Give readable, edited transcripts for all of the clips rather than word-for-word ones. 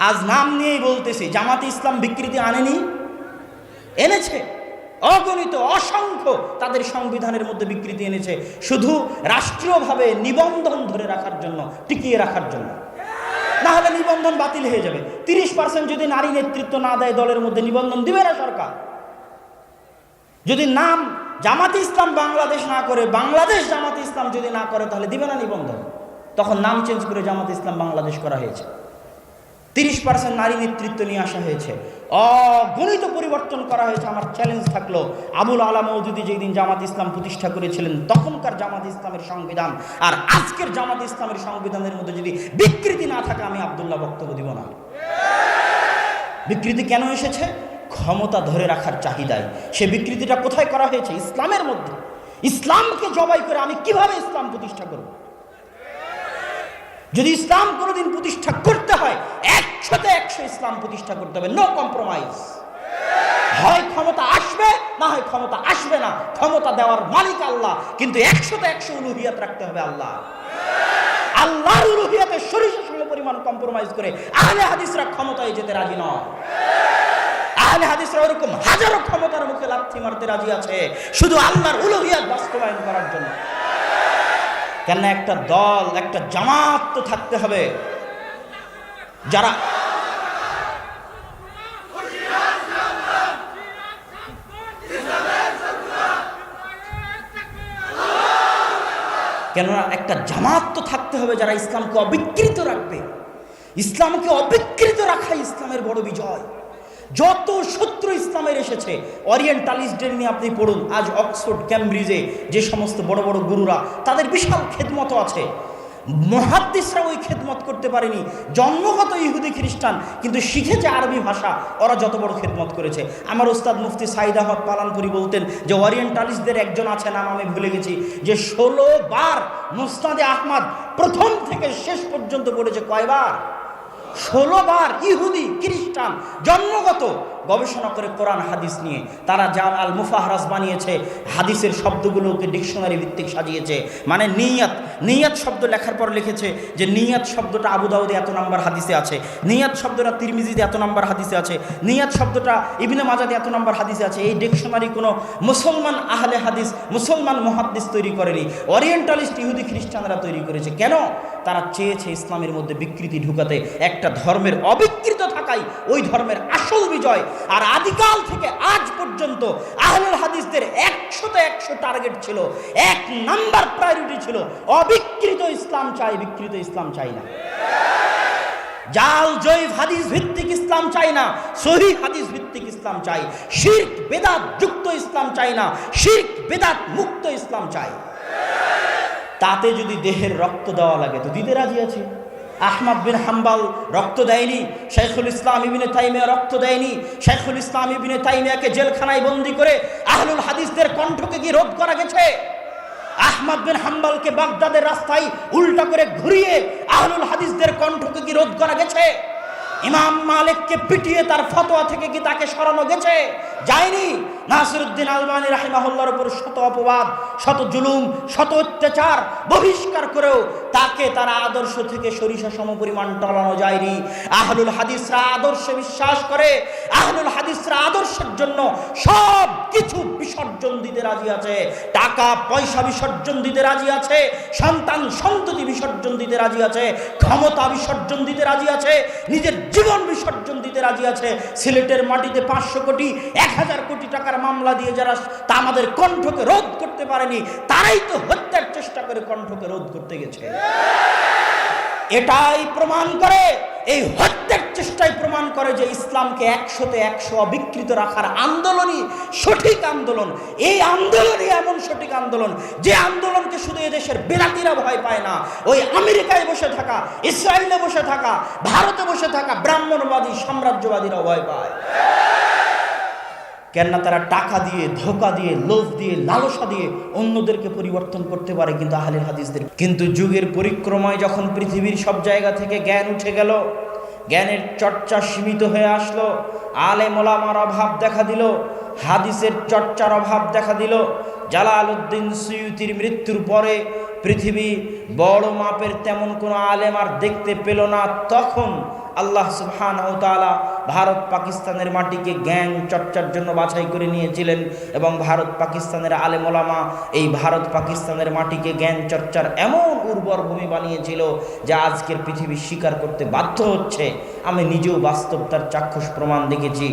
আজ নাম নিয়েই বলতেছি, জামাতে ইসলাম বিকৃতি আনেনি? এনেছে। অগণিত অসংখ্য তাদের সংবিধানের মধ্যে বিকৃতি এনেছে, শুধু রাষ্ট্রীয়ভাবে নিবন্ধন ধরে রাখার জন্য, টিকিয়ে রাখার জন্য। না হলে নিবন্ধন বাতিল হয়ে যাবে। 30% যদি নারী নেতৃত্ব না দেয় দলের মধ্যে, নিবন্ধন দিবে না সরকার। যদি নাম জামাতে ইসলাম বাংলাদেশ না করে, বাংলাদেশ জামাতে ইসলাম যদি না করে, তাহলে দিবে না নিবন্ধন। তখন নাম চেঞ্জ করে জামাতে ইসলাম বাংলাদেশ করা হয়েছে। 30% নারী নেতৃত্ব নিয়ে আসা হয়েছে, অগণিত পরিবর্তন করা হয়েছে। আমার চ্যালেঞ্জ থাকলো, আবুল আলা মওদুদি যেই দিন জামাত ইসলাম প্রতিষ্ঠা করেছিলেন, তখনকার জামাত ইসলামের সংবিধান আর আজকের জামাত ইসলামের সংবিধানের মধ্যে যদি বিকৃতি না থাকে, আমি আব্দুল্লাহ বক্তব্য দিব না। বিকৃতি কেন এসেছে? ক্ষমতা ধরে রাখার চাহিদায়। সে বিকৃতিটা কোথায় করা হয়েছে? ইসলামের মধ্যে। ইসলামকে জবাই করে আমি কিভাবে ইসলাম প্রতিষ্ঠা করব? যদি ইসলাম কোনোদিন প্রতিষ্ঠা করতে হয়, 100% ইসলাম প্রতিষ্ঠা করতে হবে, নো কম্প্রোমাইজ। হয় ক্ষমতা আসবে, না হয় ক্ষমতা আসবে না। ক্ষমতা দেওয়ার মালিক আল্লাহ, কিন্তু 100% উলুহিয়াত রাখতে হবে আল্লাহ। আল্লাহর উলুহিয়াতের সরিষা পরিমাণ কম্প্রোমাইজ করে আহলে হাদিসরা ক্ষমতায় যেতে রাজি নয়। আহলে হাদিসরা ওরকম হাজারো ক্ষমতার মুখে লাথি মারতে রাজি আছে, শুধু আল্লাহর উলুহিয়াত বাস্তবায়ন করার জন্য। কেন? একটা দল, একটা জামাত তো থাকতে হবে, যারা কেননা একটা জামাত তো থাকতে হবে যারা ইসলামকে অবিকৃত রাখবে। ইসলামকে অবিকৃত রাখাই ইসলামের বড় বিজয়। যত শত্রু ইসলামের এসেছে, ওরিয়েন্টালিস্টদের নিয়ে আপনি পড়ুন, আজ অক্সফোর্ড ক্যামব্রিজে যে সমস্ত বড় বড় গুরুরা, তাদের বিশাল খেদমত আছে। মুহাদ্দিসরা ওই খেদমত করতে পারেনি, জন্মগত ইহুদি খ্রিস্টান, কিন্তু শিখেছে আরবি ভাষা, ওরা যত বড় খেদমত করেছে। আমার ওস্তাদ মুফতি সাইদ আহমদ পালানপুরি বলতেন যে ওরিয়েন্টালিস্টদের একজন আছে, নাম আমি ভুলে গেছি, যে 16 বার মুসনাদে আহমদ প্রথম থেকে শেষ পর্যন্ত পড়েছে। কয়বার? 16 বার। ইহুদি খ্রিস্টান জন্মগত, গবেষণা করে কোরআন হাদিস নিয়ে তারা যা আল মুফাহরাস বানিয়েছে, হাদিসের শব্দগুলোকে ডিকশনারি ভিত্তিক সাজিয়েছে। মানে নিয়াত শব্দ লেখার পর লিখেছে যে নিয়াত শব্দটা আবু দাউদে এত নাম্বার হাদিসে আছে, নিয়াত শব্দটা তিরমিজিতে এত নাম্বার হাদিসে আছে, নিয়াত শব্দটা ইবনে মাজাতে এত নাম্বার হাদিসে আছে। এই ডিকশনারি কোনো মুসলমান আহলে হাদিস, মুসলমান মুহাদ্দিস তৈরি করেনি, ওরিয়েন্টালিস্ট ইহুদি খ্রিস্টানরা তৈরি করেছে। কেন? তারা চেয়েছে ইসলামের মধ্যে বিকৃতি ঢুকাতে। একটা ধর্মের অবিকৃত থাকাই ওই ধর্মের আসল বিজয়। আর আদিকাল থেকে আজ পর্যন্ত আহলুল হাদিসদের 100% টার্গেট ছিল, 1 নাম্বার প্রায়োরিটি ছিল, অবিকৃত ইসলাম চাই, বিকৃত ইসলাম চাই না। জাল জয়ীফ হাদিস ভিত্তিক ইসলাম চাই না, সহিহ হাদিস ভিত্তিক ইসলাম চাই। শিরক বেদাত যুক্ত ইসলাম চাই না, শিরক বেদাত মুক্ত ইসলাম চাই। তাতে যদি দেহের রক্ত দেওয়া লাগে তো দিতে রাজি আছি। আহমদ বিন হাম্বল রক্ত দেয়নি, শাইখুল ইসলাম ইবনে তাইমিয়া রক্ত দেয়নি। শাইখুল ইসলাম ইবনে তাইমিয়াকে জেলখানায় বন্দী করে আহলুল হাদিসদের কণ্ঠকে কি রোধ করা গেছে? আহমদ বিন হাম্বলকে বাগদাদের রাস্তায় উল্টা করে ঘুরিয়ে আহলুল হাদিসদের কণ্ঠকে কি রোধ করা গেছে? ইমাম মালিককে পিটিয়ে তার ফতোয়া থেকে কি তাকে সরানো গেছে? যায়নি। নাসিরউদ্দিন আলবানী রাহিমাহুল্লাহর উপর শত অপবাদ, শত জুলুম, শত অত্যাচার, বহিষ্কার করেও তাকে তার আদর্শ থেকে সরিষা সমপরিমাণ টলানো যায়নি। আহলুল হাদিসরা আদর্শে বিশ্বাস করে, আহলুল হাদিসরা আদর্শের জন্য সব কিছু বিসর্জন দিতে রাজি আছে। টাকা পয়সা বিসর্জন দিতে রাজি আছে, সন্তান সন্ততি বিসর্জন দিতে রাজি আছে, ক্ষমতা বিসর্জন দিতে রাজি আছে, নিজের জীবন বিসর্জন দিতে রাজি আছে। সিলেটের মাটিতে 500 কোটি 1000 কোটি টাকার মামলা দিয়ে যারা তা আমাদের কণ্ঠকে রোধ করতে পারেনি, তারাই তো হত্যার চেষ্টা করে কণ্ঠকে রোধ করতে গেছে। এটাই প্রমাণ করে, এই হত্যার চেষ্টাই প্রমাণ করে যে ইসলামকে 100% অবিকৃত রাখার আন্দোলনই সঠিক আন্দোলন। এই আন্দোলনই এমন সঠিক আন্দোলন যে আন্দোলনকে শুধু এদেশের বেলাতিরা ভয় পায় না, ওই আমেরিকায় বসে থাকা, ইসরায়েলে বসে থাকা, ভারতে বসে থাকা ব্রাহ্মণবাদী সাম্রাজ্যবাদীরা ভয় পায়। কেননা তারা টাকা দিয়ে, ধোঁকা দিয়ে, লোভ দিয়ে, লালসা দিয়ে অন্যদেরকে পরিবর্তন করতে পারে, কিন্তু আহলে হাদিসদের। কিন্তু যুগের পরিক্রমায় যখন পৃথিবীর সব জায়গা থেকে জ্ঞান উঠে গেল, জ্ঞানের চর্চা সীমিত হয়ে আসলো, আলেম ওলামার অভাব দেখা দিল, হাদিসের চর্চার অভাব দেখা দিল। জালালউদ্দিন সুয়ুতির মৃত্যুর পরে পৃথিবী বড় মাপের তেমন কোনো আলেম আর দেখতে পেল না, তখন আল্লাহ সুবহানাহু ওয়া তাআলা ভারত পাকিস্তানের মাটিকে জ্ঞান চর্চার জন্য বাছাই করে নিয়েছিলেন এবং ভারত পাকিস্তানের আলেম ওলামা এই ভারত পাকিস্তানের মাটিকে জ্ঞান চর্চার এমন উর্বর ভূমি বানিয়েছিল যা আজকের পৃথিবী স্বীকার করতে বাধ্য হচ্ছে। আমি নিজেও বাস্তব তার চাক্ষুষ প্রমাণ দেখেছি।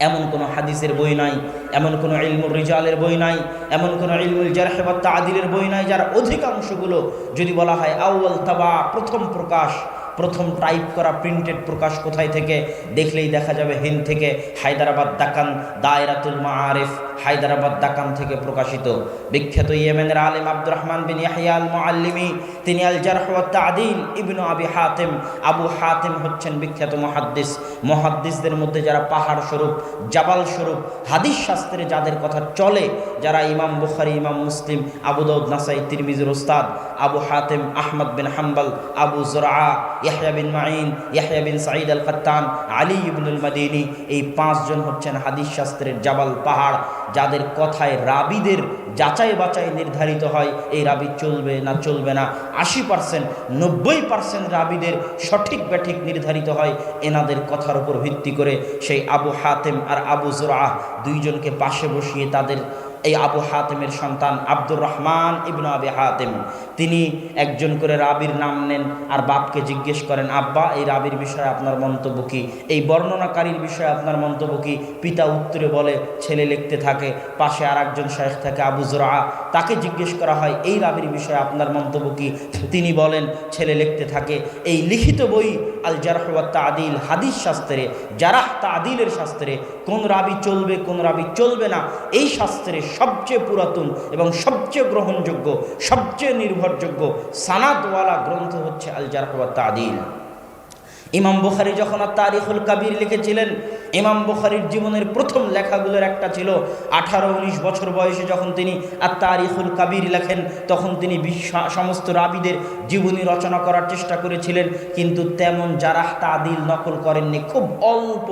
এমন কোনো হাদিসের বই নাই, এমন কোনো ইলমুর রিজালের বই নাই, এমন কোনো ইলমুল জারহ ওয়া তা'দিলের বই নাই যার অধিকাংশগুলো যদি বলা হয় আউয়াল তাবা, প্রথম প্রকাশ, প্রথম টাইপ করা প্রিন্টেড প্রকাশ কোথায় থেকে, দেখলেই দেখা যাবে হিন্দ থেকে, হায়দ্রাবাদ দাকান, দায়রাতুল মাআরিফ হায়দ্রাবাদ দাকান থেকে প্রকাশিত। বিখ্যাত ইয়েমেনের আলেম আব্দুর রহমান বিন ইয়াহইয়া আল মুআল্লিমি, তিনি আল জারহ ওয়া তা'দিল ইবনু আবি হাতিম, আবু হাতিম হচ্ছেন বিখ্যাত মুহাদ্দিস। মুহাদ্দিসদের মধ্যে যারা পাহাড় স্বরূপ, জাবাল স্বরূপ হাদিস শাস্ত্রে যাদের কথা চলে, যারা ইমাম বুখারী, ইমাম মুসলিম, আবু দাউদ, নাসাই, তিরমিজির উস্তাদ, আবু হাতিম, আহমদ বিন হাম্বল, আবু যুরআ, ইয়াহইয়া বিন মাঈন, ইয়াহইয়া বিন সাঈদ আল কাত্তান, আলী ইবনুল মাদিনী, এই পাঁচজন হচ্ছেন হাদিস শাস্ত্রের জাবাল, পাহাড়, যাদের কথায় রাবিদের যাচাই বাছাই নির্ধারিত হয় এই রাবি চলবে না চলবে না। 80%, 90% রাবিদের সঠিক ব্যাঠিক নির্ধারিত হয় এনাদের কথার উপর ভিত্তি করে। সেই আবু হাতিম আর আবু যুরআ দুইজনকে পাশে বসিয়ে তাদের এই আবু হাতিমের সন্তান আব্দুর রহমান ইবনু আবি হাতিম, তিনি একজন করে রাবির নাম নেন আর বাপকে জিজ্ঞেস করেন, আব্বা এই রাবির বিষয়ে আপনার মন্তব্য কী, এই বর্ণনাকারীর বিষয়ে আপনার মন্তব্য কী? পিতা উত্তরে বলে, ছেলে লিখতে থাকে। পাশে আর একজন শায়েখ থাকে আবু যুরআ, তাকে জিজ্ঞেস করা হয় এই রাবির বিষয়ে আপনার মন্তব্য কী? তিনি বলেন, ছেলে লিখতে থাকে। এই লিখিত বই আল জারহ ওয়া তা'দিল, হাদিস শাস্ত্রে, জারাহ তা'দিলের শাস্ত্রে কোন রাবি চলবে কোন রাবি চলবে না, এই শাস্ত্রে সবচেয়ে পুরাতন এবং সবচেয়ে গ্রহণযোগ্য, সবচেয়ে নির্ভরযোগ্য সানাদওয়ালা গ্রন্থ হচ্ছে আল জারহ ওয়া তা'দিল। ইমাম বুখারী যখন তারিখুল কাবির লিখেছিলেন, ইমাম বুখারীর জীবনের প্রথম লেখাগুলোর একটা ছিল 18-19 বছর বয়সে যখন তিনি তারিখুল কাবির লেখেন, তখন তিনি সমস্ত রাবিদের জীবনী রচনা করার চেষ্টা করেছিলেন, কিন্তু তেমন জারাহ তা'দিল নকল করেননি। খুব অল্প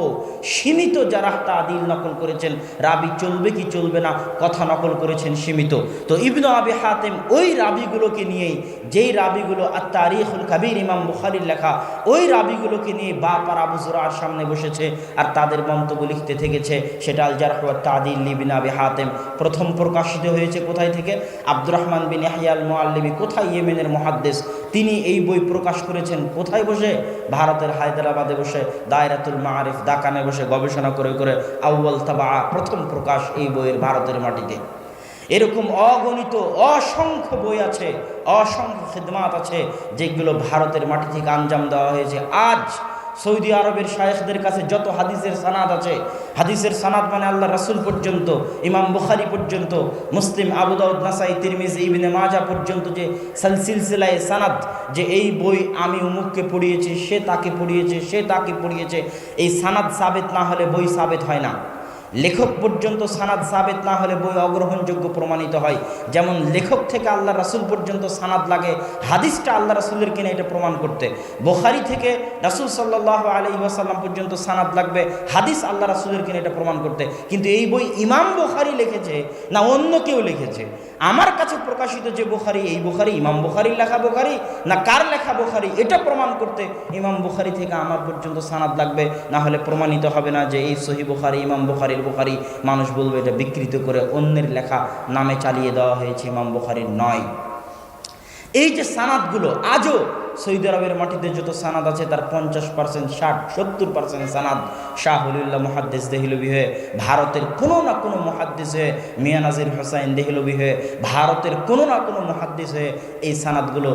সীমিত জারাহ তা'দিল নকল করেছেন, রাবি চলবে কি চলবে না কথা নকল করেছেন সীমিত। তো ইবনু আবি হাতিম ওই রাবিগুলোকে নিয়েই, যেই রাবিগুলো তারিখুল কাবির ইমাম বুখারীর লেখা, ওই রাবিগুলোকে নিয়ে বাপ আর আবু যুরআর সামনে বসেছে আর তাদের মন্তব্য লিখতে থেকেছে। সেটা আল জারহ ওয়া তা'দিল ইবনে আবি হাতিম প্রথম প্রকাশিত হয়েছে কোথায় থেকে? আব্দুর রহমান বিন ইয়াহইয়া আল মুআল্লিমি, কোথায়? ইয়েমেনের মুহাদ্দিস। তিনি এই বই প্রকাশ করেছেন কোথায় বসে? ভারতের হায়দ্রাবাদে বসে, দায়রাতুল মাআরিফ দাকানে বসে গবেষণা করে করে আউয়াল তাবা, প্রথম প্রকাশ এই বইয়ের ভারতের মাটিতে। এরকম অগণিত অসংখ্য বই আছে, অসংখ্য খিদমাত আছে যেগুলো ভারতের মাটি থেকে আঞ্জাম দেওয়া হয়েছে। আজ সৌদি আরবের শায়েখদের কাছে যত হাদিসের সানাদ আছে, হাদিসের সানাদ মানে আল্লাহ রাসূল পর্যন্ত, ইমাম বুখারী পর্যন্ত, মুসলিম, আবু দাউদ, নাসাই, তিরমিজি, ইবনে মাজাহ পর্যন্ত যে সিলসিলায়ে সানাদ, যে এই বই আমি উমুককে পড়িয়েছি, সে তাকে পড়িয়েছে, সে তাকে পড়িয়েছে, এই সানাদ সাবেত না হলে বই সাবেত হয় না। লেখক পর্যন্ত সানাদ সাবেত না হলে বই অগ্রহণযোগ্য প্রমাণিত হয়। যেমন লেখক থেকে আল্লাহ রাসূল পর্যন্ত সানাদ লাগে হাদিসটা আল্লাহ রাসূলের কিনা এটা প্রমাণ করতে, বুখারী থেকে রাসূল সাল্লাল্লাহু আলাইহি ওয়াসাল্লাম পর্যন্ত সানাদ লাগবে হাদিস আল্লাহ রাসূলের কিনা এটা প্রমাণ করতে। কিন্তু এই বই ইমাম বুখারী লিখেছে না অন্য কেউ লিখেছে? আমার কাছে প্রকাশিত যে বুখারী, এই বুখারী ইমাম বুখারীর লেখা বুখারী না কার লেখা বুখারী, এটা প্রমাণ করতে ইমাম বুখারী থেকে আমার পর্যন্ত সানাদ লাগবে, না হলে প্রমাণিত হবে না যে এই সহিহ বুখারী, ইমাম বুখারীর বুখারী। মানুষ বলবে এটা বিকৃত করে অন্যের লেখা নামে চালিয়ে দেওয়া হয়েছে, ইমাম বুখারীর নয়। এই যে সানাদগুলো আজও সৌদি আরবের মাটিতে যত সানাদ আছে তার 50%, 60-70% সানাদ শাহ ওলিউল্লাহ মুহাদ্দিস দেহলভী হয়ে, ভারতের কোনো না কোনো মুহাদ্দিস হয়ে, মিয়া নাজির হোসাইন দেহলভী হয়ে, ভারতের কোনো না কোনো মুহাদ্দিস হয়ে এই সানাদগুলো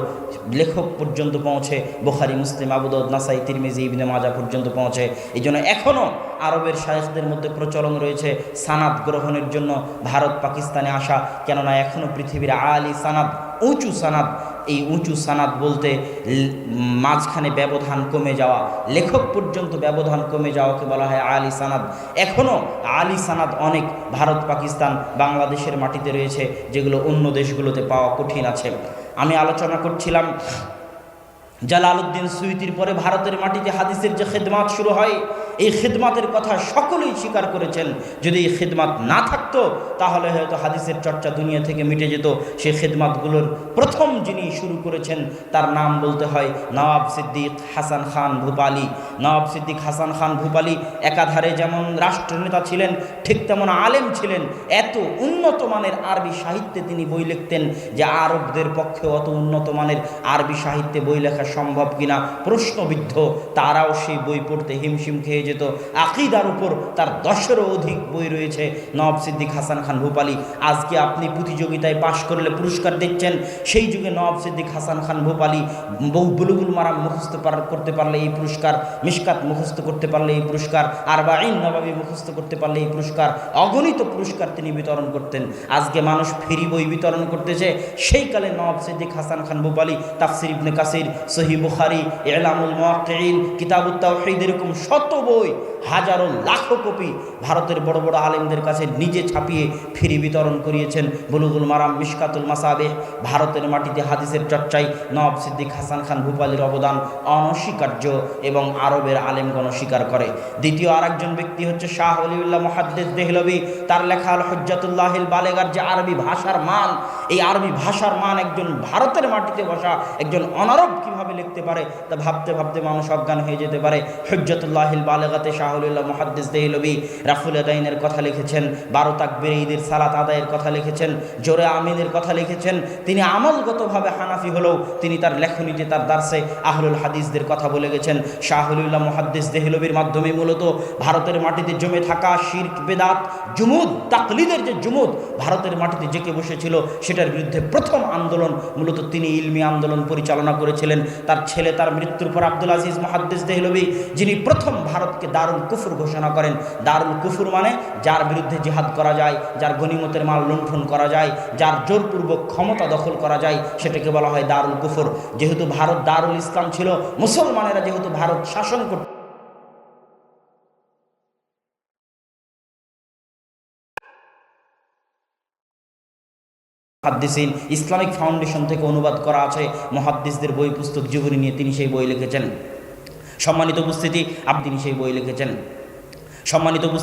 লেখক পর্যন্ত পৌঁছে, বুখারী, মুসলিম, আবু দাউদ, নাসাই, তিরমিজি, ইবনে মাজাহ পর্যন্ত পৌঁছে। এই জন্য এখনও আরবের শায়েখদের মধ্যে প্রচলন রয়েছে সানাদ গ্রহণের জন্য ভারত পাকিস্তানে আসা, কেননা এখনও পৃথিবীর আলী সানাদ, উঁচু সানাদ, এই উঁচু সানাদ বলতে মাঝখানে ব্যবধান কমে যাওয়া, লেখক পর্যন্ত ব্যবধান কমে যাওয়াকে বলা হয় আলী সানাদ। এখনও আলী সানাদ অনেক ভারত, পাকিস্তান, বাংলাদেশের মাটিতে রয়েছে, যেগুলো অন্য দেশগুলোতে পাওয়া কঠিন আছে। আমি আলোচনা করছিলাম জালালউদ্দিন সুয়ুতির পরে ভারতের মাটিতে হাদিসের যে খিদমাত শুরু হয়, এই খিদমাতের কথা সকলেই স্বীকার করেছেন। যদি এই খিদমাত না থাকতো তাহলে হয়তো হাদিসের চর্চা দুনিয়া থেকে মিটে যেত। সেই খিদমাতগুলোর প্রথম যিনি শুরু করেছেন তার নাম বলতে হয় নওয়াব সিদ্দিক হাসান খান ভূপালী। নওয়াব সিদ্দিক হাসান খান ভূপালী একাধারে যেমন রাষ্ট্রনেতা ছিলেন, ঠিক তেমন আলেম ছিলেন। এত উন্নত মানের আরবি সাহিত্যে তিনি বই লিখতেন যে আরবদের পক্ষে অত উন্নত মানের আরবি সাহিত্যে বই লেখা সম্ভব কিনা প্রশ্নবিদ্ধ। তারাও সেই বই পড়তে হিমশিম খেয়ে যেত। আকিদার উপর তার 10-এরও অধিক বই রয়েছে নওয়াব সিদ্দিক হাসান খান ভূপালী। আজকে আপনি প্রতিযোগিতায় পাশ করলে পুরস্কার দিচ্ছেন, সেই যুগে নওয়াব সিদ্দিক হাসান খান ভূপালী বুলুগুল মারাম মুখস্থ করতে পারলে এই পুরস্কার, মিশকাত মুখস্থ করতে পারলে এই পুরস্কার, আরবাঈন নবাবী মুখস্থ করতে পারলে এই পুরস্কার, অগণিত পুরস্কার তিনি বিতরণ করতেন। আজকে মানুষ ফ্রি বই বিতরণ করতেছে, সেই কালে নওয়াব সিদ্দিক হাসান খান ভূপালী তাফসির ইবনে কাসির, সহিহ বুখারী, ইলামুল মুওয়াক্কিঈন, কিতাবুত তাওহীদ, এরকম শত বই, হাজারো লাখো কপি ভারতের বড় বড় আলেমদের কাছে নিজে ছাপিয়ে ফ্রি বিতরণ করিয়েছেন। বুলুগুল মারাম, মিশকাতুল মাসাবিহ। ভারতের মাটিতে হাদিসের চর্চায় নওয়াব সিদ্দিক হাসান খান ভূপালীর অবদান অনস্বীকার্য এবং আরবের আলেমগণ স্বীকার করে। দ্বিতীয় আরেকজন ব্যক্তি হচ্ছে শাহ ওলিউল্লাহ মুহাদ্দিস দেহলভী। তার লেখা আল হুজ্জাতুল্লাহিল বালেগার যে আরবি ভাষার মান, এই আরবি ভাষার মান একজন ভারতের মাটিতে বসা একজন অনারব কিভাবে লিখতে পারে তা ভাবতে ভাবতে মানুষ অজ্ঞান হয়ে যেতে পারে। হুজ্জাতুল্লাহিল বালেগাতে শাহ ওলিউল্লাহ মুহাদ্দিস দেহলভী রাফুল আদাইনের কথা লিখেছেন, 12 তাকবীর ঈদের সালাত আদায়ের কথা লিখেছেন, জোরে আমিনের কথা লিখেছেন। তিনি আমলগতভাবে হানাফি হলেও তিনি তার লেখনীতে, তার দার্সে আহলুল হাদিসদের কথা বলে গেছেন। শাহ ওলিউল্লাহ মুহাদ্দিস দেহলভীর মাধ্যমে মূলত ভারতের মাটিতে জমে থাকা শিরক, বেদাত, জুমুদ, তাকলিদের যে জুমুদ ভারতের মাটিতে জেঁকে বসেছিল, সেটার বিরুদ্ধে প্রথম আন্দোলন মূলত তিনি ইলমি আন্দোলন পরিচালনা করেছিলেন। তার ছেলে, তার মৃত্যুর পর আব্দুল আজিজ মুহাদ্দিস দেহলভী, যিনি প্রথম ভারতকে দারুল কুফর ঘোষণা করেন। দারুল কুফর মানে যার বিরুদ্ধে জিহাদ করা যায়, যার গনিমতের মাল লুণ্ঠন করা যায়, যার জোরপূর্বক ক্ষমতা দখল করা যায়, সেটাকে বলা হয় দারুল কুফর। যেহেতু ভারত দারুল ইসলাম ছিল, মুসলমানেরা যেহেতু ভারত শাসন করত, মুহাদ্দিসিন ইসলামিক ফাউন্ডেশন থেকে অনুবাদ করা আছে মুহাদ্দিসদের বই পুস্তক জীবনী নিয়ে, তিনি সেই বই লিখেছেন। সম্মানিত উপস্থিতি, তিনি সেই বই লিখেছেন। সম্মানিত